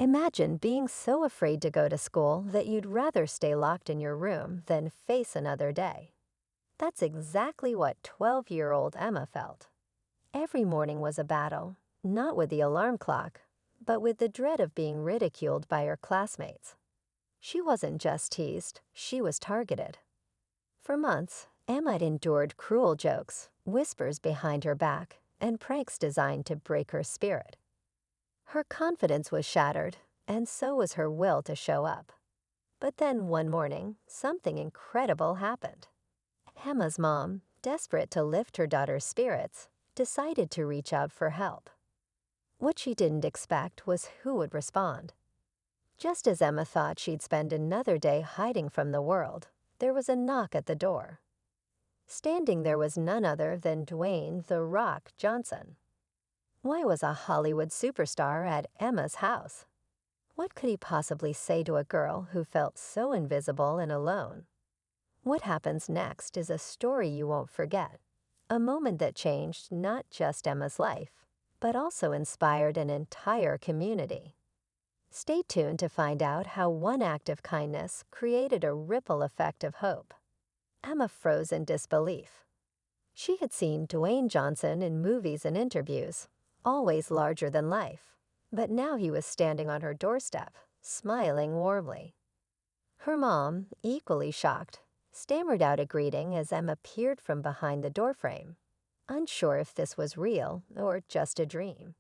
Imagine being so afraid to go to school that you'd rather stay locked in your room than face another day. That's exactly what 12-year-old Emma felt. Every morning was a battle, not with the alarm clock, but with the dread of being ridiculed by her classmates. She wasn't just teased, she was targeted. For months, Emma had endured cruel jokes, whispers behind her back, and pranks designed to break her spirit. Her confidence was shattered, and so was her will to show up. But then one morning, something incredible happened. Emma's mom, desperate to lift her daughter's spirits, decided to reach out for help. What she didn't expect was who would respond. Just as Emma thought she'd spend another day hiding from the world, there was a knock at the door. Standing there was none other than Dwayne "The Rock" Johnson. Why was a Hollywood superstar at Emma's house? What could he possibly say to a girl who felt so invisible and alone? What happens next is a story you won't forget, a moment that changed not just Emma's life, but also inspired an entire community. Stay tuned to find out how one act of kindness created a ripple effect of hope. Emma froze in disbelief. She had seen Dwayne Johnson in movies and interviews, always larger than life, but now he was standing on her doorstep, smiling warmly. Her mom, equally shocked, stammered out a greeting as Emma peered from behind the doorframe, unsure if this was real or just a dream.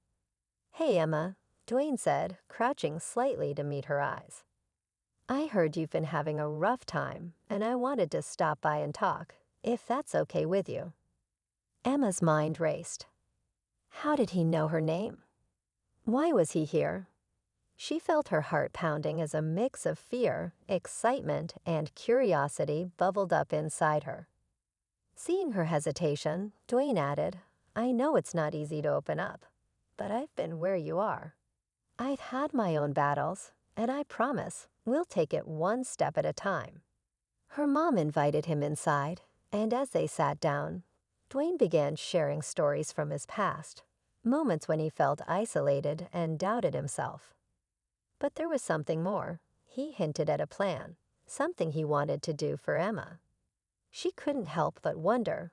"Hey, Emma," Dwayne said, crouching slightly to meet her eyes. "I heard you've been having a rough time, and I wanted to stop by and talk, if that's okay with you." Emma's mind raced. How did he know her name? Why was he here? She felt her heart pounding as a mix of fear, excitement, and curiosity bubbled up inside her. Seeing her hesitation, Dwayne added, "I know it's not easy to open up, but I've been where you are. I've had my own battles, and I promise we'll take it one step at a time." Her mom invited him inside, and as they sat down, Dwayne began sharing stories from his past, moments when he felt isolated and doubted himself. But there was something more. He hinted at a plan, something he wanted to do for Emma. She couldn't help but wonder,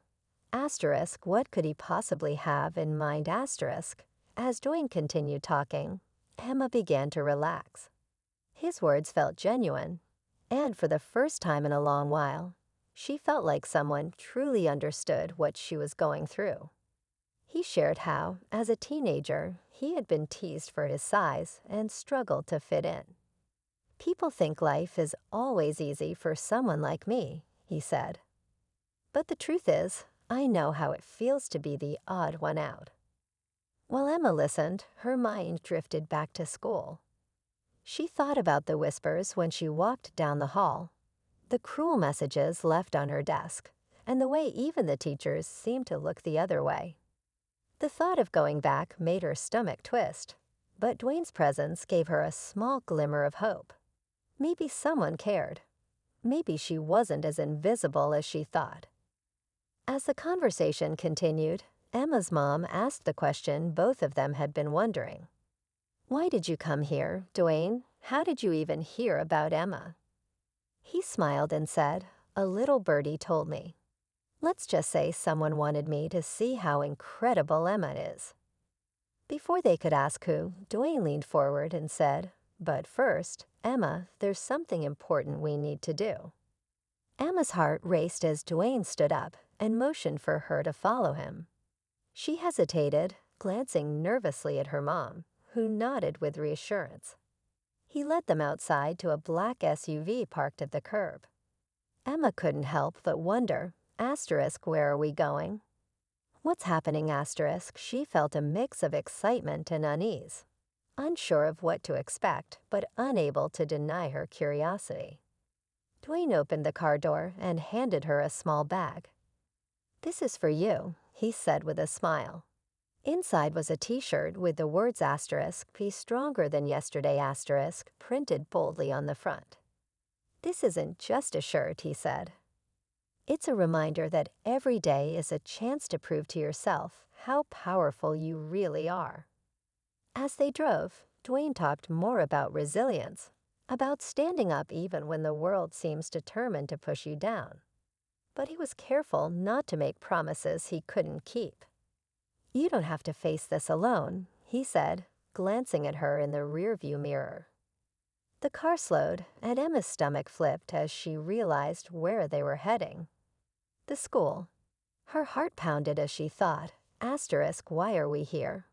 what could he possibly have in mind? As Dwayne continued talking, Emma began to relax. His words felt genuine, and for the first time in a long while, she felt like someone truly understood what she was going through. He shared how, as a teenager, he had been teased for his size and struggled to fit in. "People think life is always easy for someone like me," he said. "But the truth is, I know how it feels to be the odd one out." While Emma listened, her mind drifted back to school. She thought about the whispers when she walked down the hall, the cruel messages left on her desk, and the way even the teachers seemed to look the other way. The thought of going back made her stomach twist, but Dwayne's presence gave her a small glimmer of hope. Maybe someone cared. Maybe she wasn't as invisible as she thought. As the conversation continued, Emma's mom asked the question both of them had been wondering. "Why did you come here, Dwayne? How did you even hear about Emma?" He smiled and said, "A little birdie told me. Let's just say someone wanted me to see how incredible Emma is." Before they could ask who, Dwayne leaned forward and said, "But first, Emma, there's something important we need to do." Emma's heart raced as Dwayne stood up and motioned for her to follow him. She hesitated, glancing nervously at her mom, who nodded with reassurance. He led them outside to a black SUV parked at the curb. Emma couldn't help but wonder, where are we going? What's happening? She felt a mix of excitement and unease, unsure of what to expect, but unable to deny her curiosity. Dwayne opened the car door and handed her a small bag. "This is for you," he said with a smile. Inside was a t-shirt with the words "Be stronger than yesterday" printed boldly on the front. "This isn't just a shirt," he said. "It's a reminder that every day is a chance to prove to yourself how powerful you really are." As they drove, Dwayne talked more about resilience, about standing up even when the world seems determined to push you down. But he was careful not to make promises he couldn't keep. "You don't have to face this alone," he said, glancing at her in the rearview mirror. The car slowed, and Emma's stomach flipped as she realized where they were heading. The school. Her heart pounded as she thought, why are we here?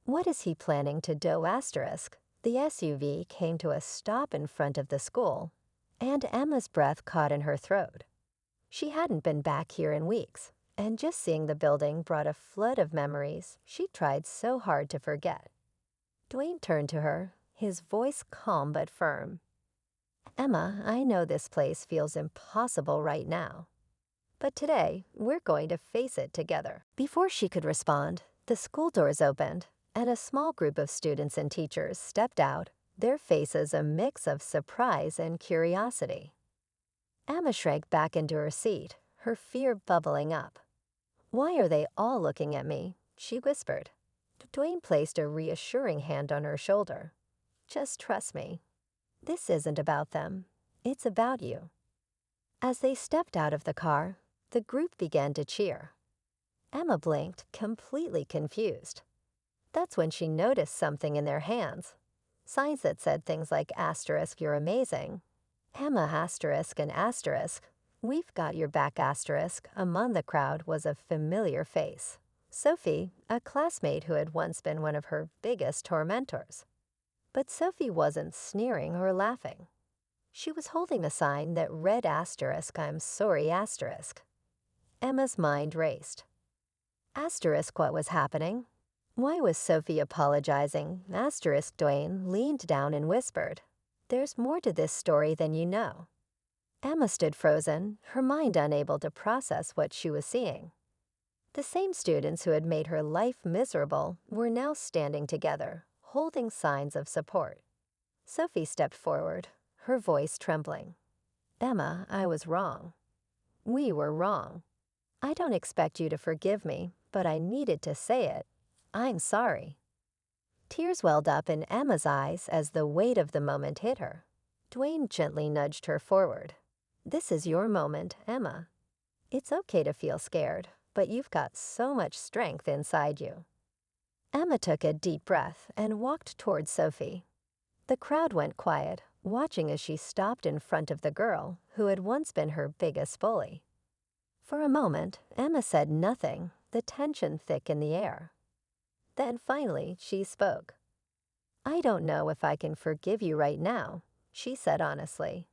What is he planning to do? The SUV came to a stop in front of the school, and Emma's breath caught in her throat. She hadn't been back here in weeks, and just seeing the building brought a flood of memories she tried so hard to forget. Dwayne turned to her, his voice calm but firm. "Emma, I know this place feels impossible right now. But today, we're going to face it together." Before she could respond, the school doors opened, and a small group of students and teachers stepped out, their faces a mix of surprise and curiosity. Emma shrank back into her seat, her fear bubbling up. "Why are they all looking at me?" she whispered. Dwayne placed a reassuring hand on her shoulder. "Just trust me. This isn't about them. It's about you." As they stepped out of the car, the group began to cheer. Emma blinked, completely confused. That's when she noticed something in their hands. Signs that said things like "you're amazing," "Emma and "We've got your back." Among the crowd was a familiar face. Sophie, a classmate who had once been one of her biggest tormentors. But Sophie wasn't sneering or laughing. She was holding a sign that read "I'm sorry." Emma's mind raced. What was happening? Why was Sophie apologizing? Dwayne leaned down and whispered, "There's more to this story than you know." Emma stood frozen, her mind unable to process what she was seeing. The same students who had made her life miserable were now standing together, holding signs of support. Sophie stepped forward, her voice trembling. "Emma, I was wrong. We were wrong. I don't expect you to forgive me, but I needed to say it. I'm sorry." Tears welled up in Emma's eyes as the weight of the moment hit her. Dwayne gently nudged her forward. "This is your moment, Emma. It's okay to feel scared, but you've got so much strength inside you." Emma took a deep breath and walked toward Sophie. The crowd went quiet, watching as she stopped in front of the girl who had once been her biggest bully. For a moment, Emma said nothing, the tension thick in the air. Then finally, she spoke. "I don't know if I can forgive you right now," she said honestly.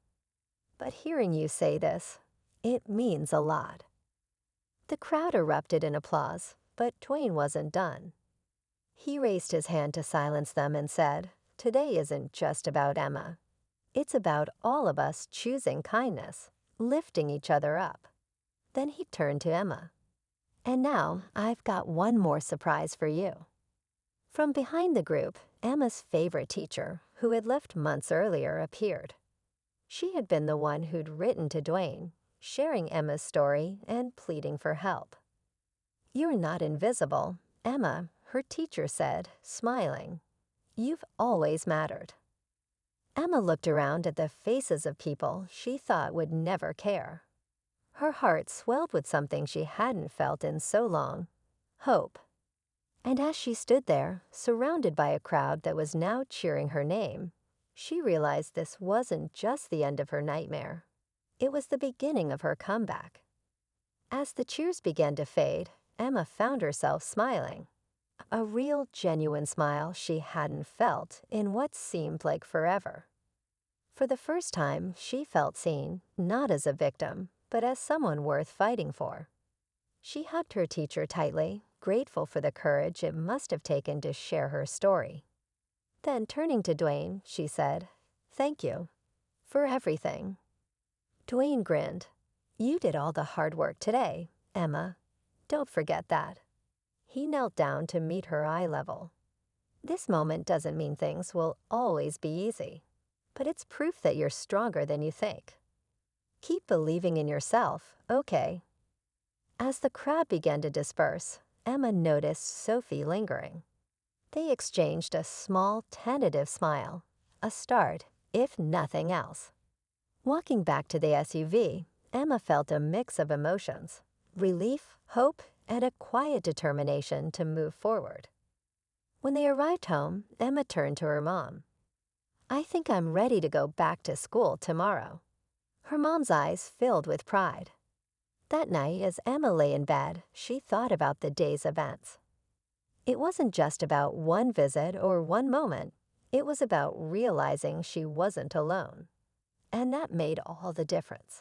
"But hearing you say this, it means a lot." The crowd erupted in applause, but Dwayne wasn't done. He raised his hand to silence them and said, "Today isn't just about Emma. It's about all of us choosing kindness, lifting each other up." Then he turned to Emma. "And now I've got one more surprise for you." From behind the group, Emma's favorite teacher, who had left months earlier, appeared. She had been the one who'd written to Dwayne, sharing Emma's story and pleading for help. "You're not invisible, Emma," her teacher said, smiling. "You've always mattered." Emma looked around at the faces of people she thought would never care. Her heart swelled with something she hadn't felt in so long: hope. And as she stood there, surrounded by a crowd that was now cheering her name, she realized this wasn't just the end of her nightmare. It was the beginning of her comeback. As the cheers began to fade, Emma found herself smiling. A real, genuine smile she hadn't felt in what seemed like forever. For the first time, she felt seen, not as a victim, but as someone worth fighting for. She hugged her teacher tightly, grateful for the courage it must have taken to share her story. Then, turning to Dwayne, she said, "Thank you for everything." Dwayne grinned. "You did all the hard work today, Emma. Don't forget that." He knelt down to meet her eye level. "This moment doesn't mean things will always be easy, but it's proof that you're stronger than you think. Keep believing in yourself, okay?" As the crowd began to disperse, Emma noticed Sophie lingering. They exchanged a small, tentative smile, a start, if nothing else. Walking back to the SUV, Emma felt a mix of emotions: relief, hope, and a quiet determination to move forward. When they arrived home, Emma turned to her mom. "I think I'm ready to go back to school tomorrow." Her mom's eyes filled with pride. That night, as Emma lay in bed, she thought about the day's events. It wasn't just about one visit or one moment. It was about realizing she wasn't alone. And that made all the difference.